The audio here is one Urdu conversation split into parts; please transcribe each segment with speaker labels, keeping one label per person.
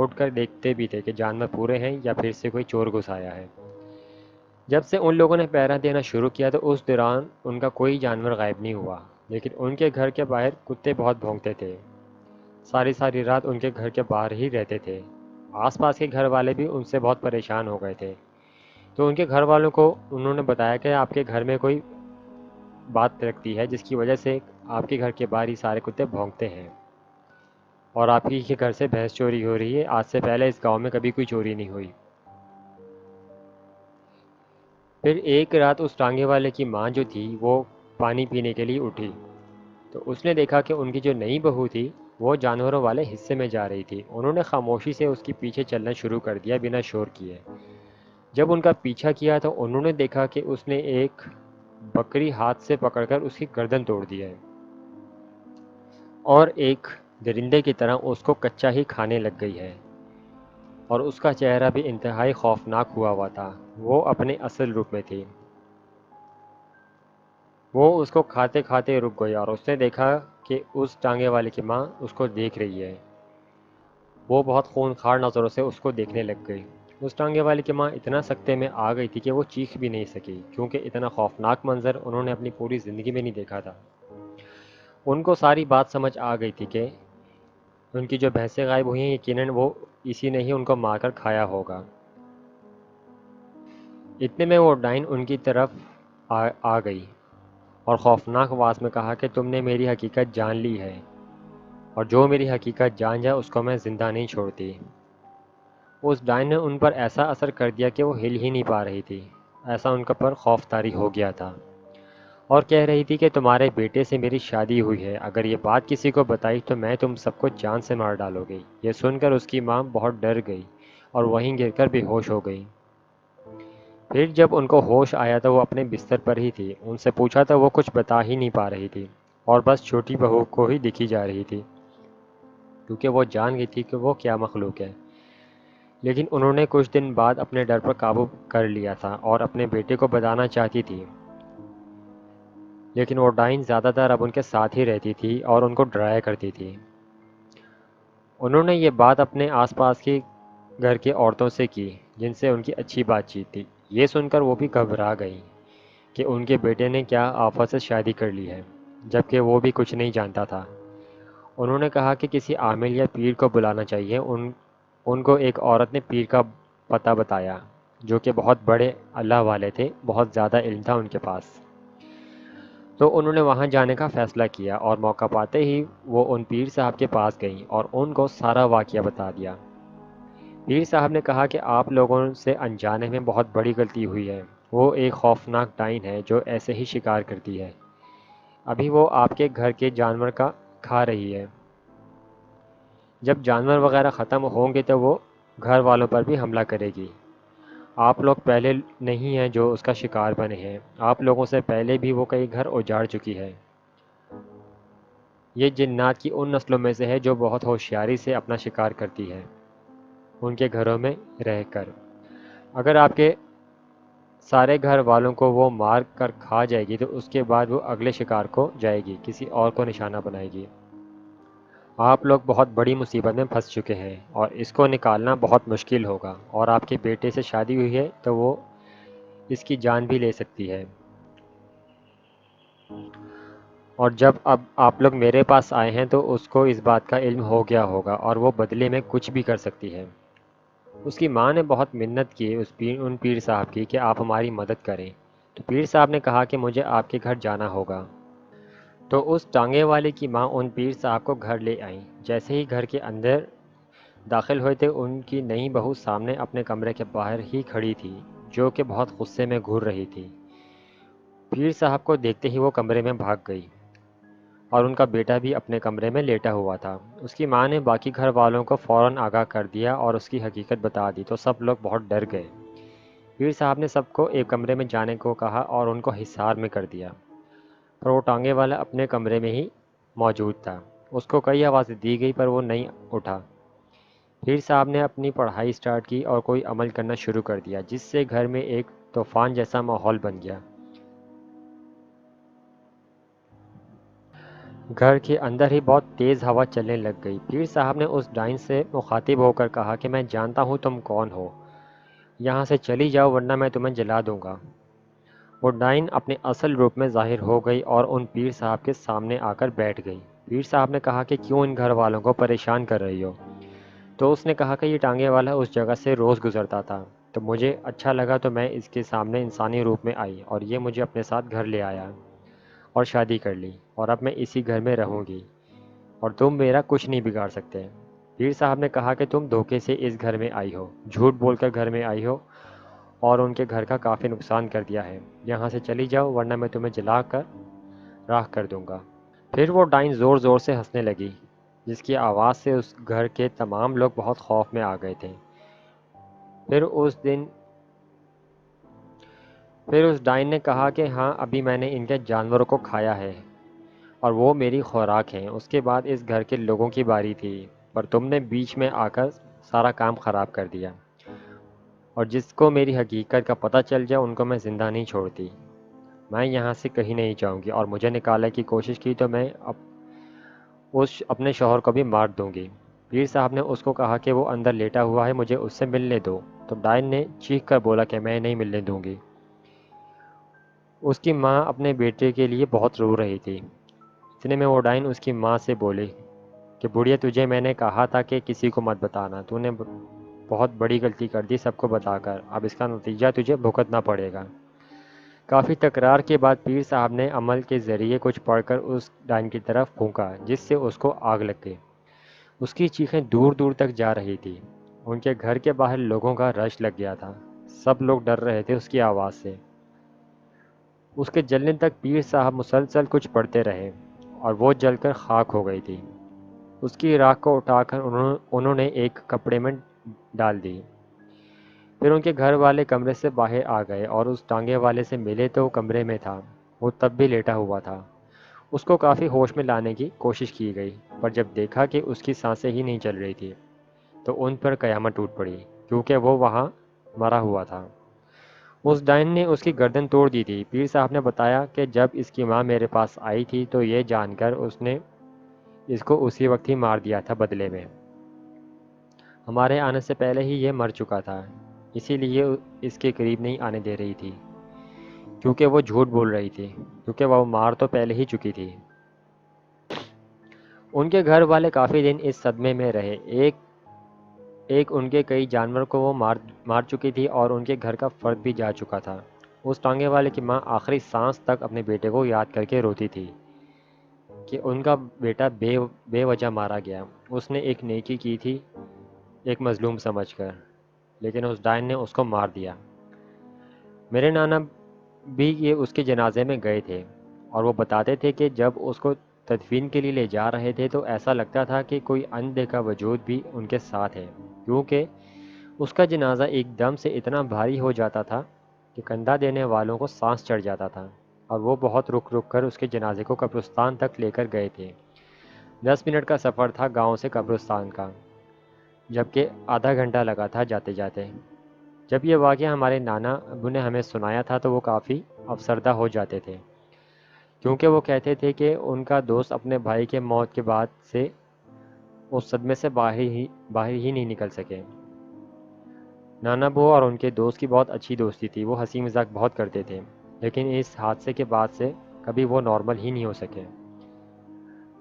Speaker 1: اٹھ کر دیکھتے بھی تھے کہ جانور پورے ہیں یا پھر سے کوئی چور گھس آیا ہے۔ جب سے ان لوگوں نے پہرا دینا شروع کیا تو اس دوران ان کا کوئی جانور غائب نہیں ہوا، لیکن ان کے گھر کے باہر کتے بہت بھونکتے تھے۔ ساری ساری رات ان کے گھر کے باہر ہی رہتے تھے۔ آس پاس کے گھر والے بھی ان سے بہت پریشان ہو گئے تھے، تو ان کے گھر والوں کو انہوں نے بتایا کہ آپ کے گھر میں کوئی بات لگتی ہے جس کی وجہ سے آپ کے گھر کے باہر ہی سارے کتے بھونکتے ہیں، اور آپ ہی کے گھر سے بھینس چوری ہو رہی ہے۔ آج سے پہلے اس گاؤں میں کبھی کوئی چوری نہیں ہوئی۔ پھر ایک رات اس ٹانگے والے کی ماں جو تھی وہ پانی پینے کے لیے اٹھی، تو اس نے دیکھا کہ ان کی جو نئی بہو تھی وہ جانوروں والے حصے میں جا رہی تھی۔ انہوں نے خاموشی سے اس کے پیچھے چلنا شروع کر دیا بنا شور کیے۔ جب ان کا پیچھا کیا تو انہوں نے دیکھا کہ اس نے ایک بکری ہاتھ سے پکڑ کر اس کی گردن توڑ دی ہے، اور ایک درندے کی طرح اس کو کچا ہی کھانے لگ گئی ہے، اور اس کا چہرہ بھی انتہائی خوفناک ہوا تھا۔ وہ اپنے اصل روپ میں تھی۔ وہ اس کو کھاتے کھاتے رک گئی، اور اس نے دیکھا کہ اس ٹانگے والے کی ماں اس کو دیکھ رہی ہے۔ وہ بہت خونخوار نظروں سے اس کو دیکھنے لگ گئی۔ اس ٹانگے والے کی ماں اتنا سکتے میں آ گئی تھی کہ وہ چیخ بھی نہیں سکی، کیونکہ اتنا خوفناک منظر انہوں نے اپنی پوری زندگی میں نہیں دیکھا تھا۔ ان کو ساری بات سمجھ آ گئی تھی کہ ان کی جو بھینسیں غائب ہوئی ہیں، یقیناً وہ اسی نے ہی ان کو مار کر کھایا ہوگا۔ اتنے میں وہ ڈائن ان کی طرف آ گئی اور خوفناک آواز میں کہا کہ تم نے میری حقیقت جان لی ہے، اور جو میری حقیقت جان جائے اس کو میں زندہ نہیں چھوڑتی۔ اس ڈائن نے ان پر ایسا اثر کر دیا کہ وہ ہل ہی نہیں پا رہی تھی۔ ایسا ان کا پر خوف طاری ہو گیا تھا، اور کہہ رہی تھی کہ تمہارے بیٹے سے میری شادی ہوئی ہے، اگر یہ بات کسی کو بتائی تو میں تم سب کو جان سے مار ڈالو گی۔ یہ سن کر اس کی ماں بہت ڈر گئی اور وہیں گر کر بے ہوش ہو گئی۔ پھر جب ان کو ہوش آیا تو وہ اپنے بستر پر ہی تھی۔ ان سے پوچھا تو وہ کچھ بتا ہی نہیں پا رہی تھی، اور بس چھوٹی بہو کو ہی دکھی جا رہی تھی، کیونکہ وہ جان گئی تھی کہ وہ کیا مخلوق ہے۔ لیکن انہوں نے کچھ دن بعد اپنے ڈر پر قابو کر لیا تھا اور اپنے بیٹے کو بتانا چاہتی تھی، لیکن وہ ڈائن زیادہ تر اب ان کے ساتھ ہی رہتی تھی اور ان کو ڈرایا کرتی تھی۔ انہوں نے یہ بات اپنے آس پاس کی گھر کی عورتوں سے کی جن سے ان کی اچھی بات چیت تھی۔ یہ سن کر وہ بھی گھبرا گئیں کہ ان کے بیٹے نے کیا آفت سے شادی کر لی ہے، جبکہ وہ بھی کچھ نہیں جانتا تھا۔ انہوں نے کہا کہ کسی عامل یا پیر کو بلانا چاہیے۔ ان کو ایک عورت نے پیر کا پتہ بتایا جو کہ بہت بڑے اللہ والے تھے، بہت زیادہ علم تھا ان کے پاس۔ تو انہوں نے وہاں جانے کا فیصلہ کیا، اور موقع پاتے ہی وہ ان پیر صاحب کے پاس گئیں اور ان کو سارا واقعہ بتا دیا۔ پیر صاحب نے کہا کہ آپ لوگوں سے انجانے میں بہت بڑی غلطی ہوئی ہے۔ وہ ایک خوفناک ڈائن ہے جو ایسے ہی شکار کرتی ہے۔ ابھی وہ آپ کے گھر کے جانور کا کھا رہی ہے۔ جب جانور وغیرہ ختم ہوں گے تو وہ گھر والوں پر بھی حملہ کرے گی۔ آپ لوگ پہلے نہیں ہیں جو اس کا شکار بنے ہیں، آپ لوگوں سے پہلے بھی وہ کئی گھر اجاڑ چکی ہے۔ یہ جنات کی ان نسلوں میں سے ہے جو بہت ہوشیاری سے اپنا شکار کرتی ہے ان کے گھروں میں رہ کر۔ اگر آپ کے سارے گھر والوں کو وہ مار کر کھا جائے گی تو اس کے بعد وہ اگلے شکار کو جائے گی، کسی اور کو نشانہ بنائے گی۔ آپ لوگ بہت بڑی مصیبت میں پھنس چکے ہیں اور اس کو نکالنا بہت مشکل ہوگا، اور آپ کے بیٹے سے شادی ہوئی ہے تو وہ اس کی جان بھی لے سکتی ہے، اور جب اب آپ لوگ میرے پاس آئے ہیں تو اس کو اس بات کا علم ہو گیا ہوگا اور وہ بدلے میں کچھ بھی کر سکتی ہے۔ اس کی ماں نے بہت منت کی ان پیر صاحب کی کہ آپ ہماری مدد کریں، تو پیر صاحب نے کہا کہ مجھے آپ کے گھر جانا ہوگا۔ تو اس ٹانگے والے کی ماں ان پیر صاحب کو گھر لے آئیں۔ جیسے ہی گھر کے اندر داخل ہوئے تھے ان کی نئی بہو سامنے اپنے کمرے کے باہر ہی کھڑی تھی، جو کہ بہت غصے میں گھور رہی تھی۔ پیر صاحب کو دیکھتے ہی وہ کمرے میں بھاگ گئی، اور ان کا بیٹا بھی اپنے کمرے میں لیٹا ہوا تھا۔ اس کی ماں نے باقی گھر والوں کو فوراً آگاہ کر دیا اور اس کی حقیقت بتا دی، تو سب لوگ بہت ڈر گئے۔ پیر صاحب نے سب کو ایک کمرے میں جانے کو کہا اور ان کو حصار میں کر دیا، پر وہ ٹانگے والا اپنے کمرے میں ہی موجود تھا۔ اس کو کئی آوازیں دی گئی پر وہ نہیں اٹھا۔ پیر صاحب نے اپنی پڑھائی سٹارٹ کی اور کوئی عمل کرنا شروع کر دیا، جس سے گھر میں ایک طوفان جیسا ماحول بن گیا۔ گھر کے اندر ہی بہت تیز ہوا چلنے لگ گئی۔ پیر صاحب نے اس ڈائن سے مخاطب ہو کر کہا کہ میں جانتا ہوں تم کون ہو، یہاں سے چلی جاؤ ورنہ میں تمہیں جلا دوں گا۔ وہ ڈائن اپنے اصل روپ میں ظاہر ہو گئی اور ان پیر صاحب کے سامنے آ کر بیٹھ گئی۔ پیر صاحب نے کہا کہ کیوں ان گھر والوں کو پریشان کر رہی ہو؟ تو اس نے کہا کہ یہ ٹانگے والا اس جگہ سے روز گزرتا تھا، تو مجھے اچھا لگا تو میں اس کے سامنے انسانی روپ میں آئی اور یہ مجھے اپنے ساتھ گھر لے آیا اور شادی کر لی، اور اب میں اسی گھر میں رہوں گی اور تم میرا کچھ نہیں بگاڑ سکتے۔ پیر صاحب نے کہا کہ تم دھوکے سے اس گھر میں آئی ہو، جھوٹ بول کر گھر میں آئی ہو اور ان کے گھر کا کافی نقصان کر دیا ہے۔ یہاں سے چلی جاؤ ورنہ میں تمہیں جلا کر راکھ کر دوں گا۔ پھر وہ ڈائن زور زور سے ہنسنے لگی، جس کی آواز سے اس گھر کے تمام لوگ بہت خوف میں آ گئے تھے۔ پھر اس ڈائن نے کہا کہ ہاں ابھی میں نے ان کے جانوروں کو کھایا ہے اور وہ میری خوراک ہیں۔ اس کے بعد اس گھر کے لوگوں کی باری تھی، پر تم نے بیچ میں آ کر سارا کام خراب کر دیا، اور جس کو میری حقیقت کا پتہ چل جائے ان کو میں زندہ نہیں چھوڑتی۔ میں یہاں سے کہیں نہیں جاؤں گی، اور مجھے نکالنے کی کوشش کی تو میں اپنے شوہر کو بھی مار دوں گی۔ پیر صاحب نے اس کو کہا کہ وہ اندر لیٹا ہوا ہے، مجھے اس سے ملنے دو، تو ڈائن نے چیخ کر بولا کہ میں نہیں ملنے دوں گی۔ اس کی ماں اپنے بیٹے کے لیے بہت رو رہی تھی۔ اتنے میں وہ ڈائن اس کی ماں سے بولی کہ بڑھیا، تجھے میں نے کہا تھا کہ کسی کو مت بتانا، تو نے بہت بڑی غلطی کر دی سب کو بتا کر، اب اس کا نتیجہ تجھے بھگتنا پڑے گا۔ کافی تکرار کے بعد پیر صاحب نے عمل کے ذریعے کچھ پڑھ کر اس ڈائن کی طرف پھونکا، جس سے اس کو آگ لگ گئی۔ اس کی چیخیں دور دور تک جا رہی تھی۔ ان کے گھر کے باہر لوگوں کا رش لگ گیا تھا، سب لوگ ڈر رہے تھے اس کی آواز سے۔ اس کے جلنے تک پیر صاحب مسلسل کچھ پڑھتے رہے اور وہ جل کر خاک ہو گئی تھی۔ اس کی راکھ کو اٹھا کر انہوں نے ایک کپڑے میں ڈال دی۔ پھر ان کے گھر والے کمرے سے باہر آ گئے اور اس ٹانگے والے سے ملے تو وہ کمرے میں تھا، وہ تب بھی لیٹا ہوا تھا۔ اس کو کافی ہوش میں لانے کی کوشش کی گئی، پر جب دیکھا کہ اس کی سانسیں ہی نہیں چل رہی تھی تو ان پر قیامت ٹوٹ پڑی، کیونکہ وہ وہاں مرا ہوا تھا۔ اس ڈائن نے اس کی گردن توڑ دی تھی۔ پیر صاحب نے بتایا کہ جب اس کی ماں میرے پاس آئی تھی تو یہ جان کر اس نے اس کو اسی وقت ہی مار دیا تھا بدلے میں۔ ہمارے آنے سے پہلے ہی یہ مر چکا تھا، اسی لیے اس کے قریب نہیں آنے دے رہی تھی، کیونکہ وہ جھوٹ بول رہی تھی، کیونکہ وہ مار تو پہلے ہی چکی تھی۔ ان کے گھر والے کافی دن اس صدمے میں رہے۔ ایک ان کے کئی جانور کو وہ مار چکی تھی اور ان کے گھر کا فرد بھی جا چکا تھا۔ اس ٹانگے والے کی ماں آخری سانس تک اپنے بیٹے کو یاد کر کے روتی تھی کہ ان کا بیٹا بے وجہ مارا گیا۔ اس نے ایک نیکی کی تھی ایک مظلوم سمجھ کر، لیکن اس ڈائن نے اس کو مار دیا۔ میرے نانا بھی یہ اس کے جنازے میں گئے تھے، اور وہ بتاتے تھے کہ جب اس کو تدفین کے لیے لے جا رہے تھے تو ایسا لگتا تھا کہ کوئی اندیکھا وجود بھی ان کے ساتھ ہے، کیونکہ اس کا جنازہ ایک دم سے اتنا بھاری ہو جاتا تھا کہ کندھا دینے والوں کو سانس چڑھ جاتا تھا، اور وہ بہت رک رک کر اس کے جنازے کو قبرستان تک لے کر گئے تھے۔ 10 منٹ کا سفر تھا گاؤں سے قبرستان کا، جبکہ آدھا گھنٹہ لگا تھا جاتے جاتے۔ جب یہ واقعہ ہمارے نانا ابو نے ہمیں سنایا تھا تو وہ کافی افسردہ ہو جاتے تھے، کیونکہ وہ کہتے تھے کہ ان کا دوست اپنے بھائی کے موت کے بعد سے اس صدمے سے باہر ہی نہیں نکل سکے۔ نانا بو اور ان کے دوست کی بہت اچھی دوستی تھی، وہ ہنسی مذاق بہت کرتے تھے، لیکن اس حادثے کے بعد سے کبھی وہ نارمل ہی نہیں ہو سکے۔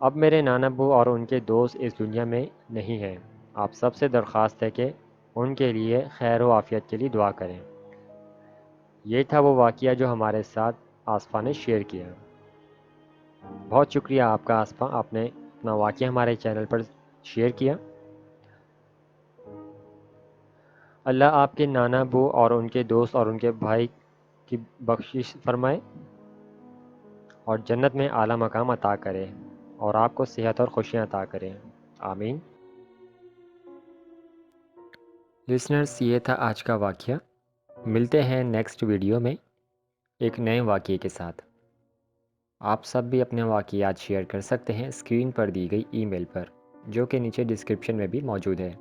Speaker 1: اب میرے نانا بو اور ان کے دوست اس دنیا میں نہیں ہیں۔ آپ سب سے درخواست ہے کہ ان کے لیے خیر و عافیت کے لیے دعا کریں۔ یہ تھا وہ واقعہ جو ہمارے ساتھ آصفہ نے شیئر کیا۔ بہت شکریہ آپ کا آصفہ، آپ نے اپنا واقعہ ہمارے چینل پر شیئر کیا۔ اللہ آپ کے نانا بو اور ان کے دوست اور ان کے بھائی کی بخشش فرمائے اور جنت میں اعلیٰ مقام عطا کرے، اور آپ کو صحت اور خوشیاں عطا کرے، آمین۔
Speaker 2: لسنرز، یہ تھا آج کا واقعہ۔ ملتے ہیں نیکسٹ ویڈیو میں ایک نئے واقعے کے ساتھ۔ آپ سب بھی اپنے واقعات شیئر کر سکتے ہیں اسکرین پر دی گئی ای میل پر، جو کہ نیچے ڈسکرپشن میں بھی موجود ہے۔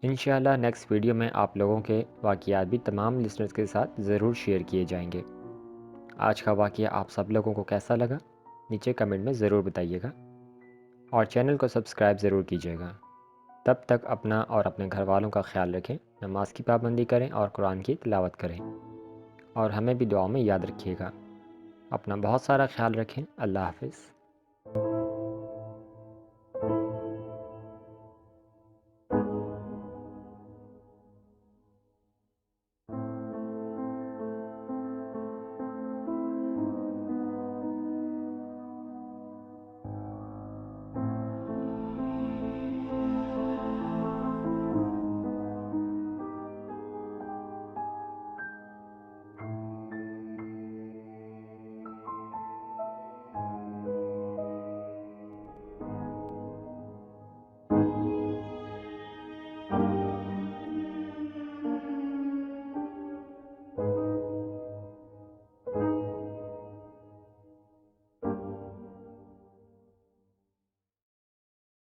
Speaker 2: انشاءاللہ نیکسٹ ویڈیو میں آپ لوگوں کے واقعات بھی تمام لسنرز کے ساتھ ضرور شیئر کیے جائیں گے۔ آج کا واقعہ آپ سب لوگوں کو کیسا لگا نیچے کمنٹ میں ضرور بتائیے گا، اور چینل کو سبسکرائب ضرور کیجیے گا۔ تب تک اپنا اور اپنے گھر والوں کا خیال رکھیں، نماز کی پابندی کریں اور قرآن کی تلاوت کریں، اور ہمیں بھی دعاؤں میں یاد رکھیے گا۔ اپنا بہت سارا خیال رکھیں۔ اللہ حافظ۔